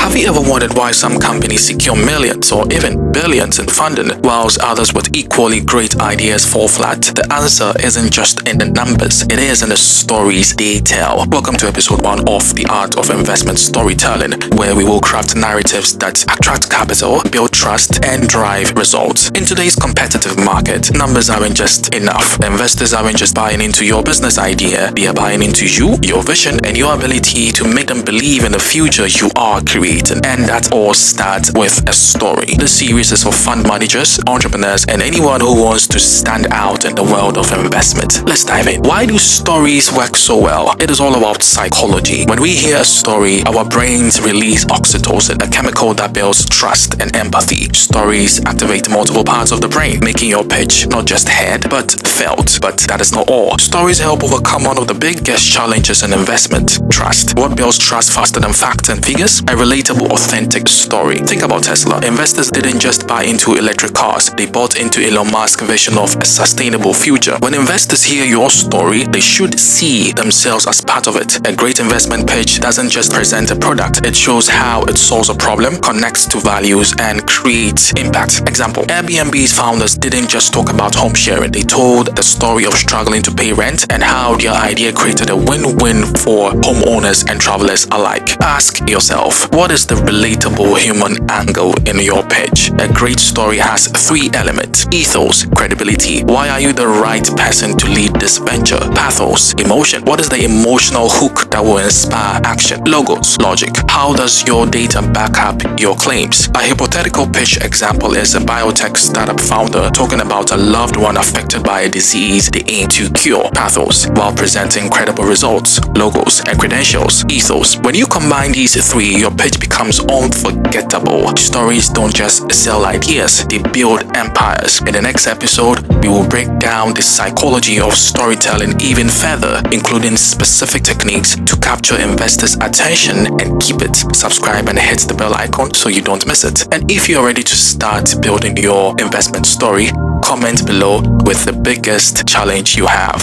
Have you ever wondered why some companies secure millions or even billions in funding, whilst others with equally great ideas fall flat? The answer isn't just in the numbers, it is in the stories they tell. Welcome to episode 1 of The Art of Investment Storytelling, where we will craft narratives that attract capital, build trust, and drive results. In today's competitive market, numbers aren't just enough. Investors aren't just buying into your business idea, they are buying into you, your vision, and your ability to make them believe in the future you are creating. And that all starts with a story. This series is for fund managers, entrepreneurs, and anyone who wants to stand out in the world of investment. Let's dive in. Why do stories work so well? It is all about psychology. When we hear a story, our brains release oxytocin, a chemical that builds trust and empathy. Stories activate multiple parts of the brain, making your pitch not just heard, but felt. But that is not all. Stories help overcome one of the biggest challenges in investment: trust. What builds trust faster than facts and figures? A relatable, authentic story. Think about Tesla. Investors didn't just buy into electric cars, they bought into Elon Musk's vision of a sustainable future. When investors hear your story, they should see themselves as part of it. A great investment pitch doesn't just present a product, it shows how it solves a problem, connects to values, and creates impact. Example: Airbnb's founders didn't just talk about home sharing, they told the story of struggling to pay rent and how their idea created a win-win for homeowners and travelers alike. Ask yourself, what is the relatable human angle in your pitch? A great story has 3 elements: ethos, credibility. Why are you the right person to lead this venture? Pathos, emotion. What is the emotional hook that will inspire action? Logos, logic. How does your data back up your claims? A hypothetical pitch example is a biotech startup founder talking about a loved one affected by a disease they aim to cure. Pathos, while presenting credible results. Logos and credentials. Ethos. When you combine these 3, your pitch becomes unforgettable. Stories don't just sell ideas, they build empires. In the next episode, we will break down the psychology of storytelling even further, including specific techniques to capture investors' attention and keep it. Subscribe and hit the bell icon so you don't miss it. And if you're ready to start building your investment story, comment below with the biggest challenge you have.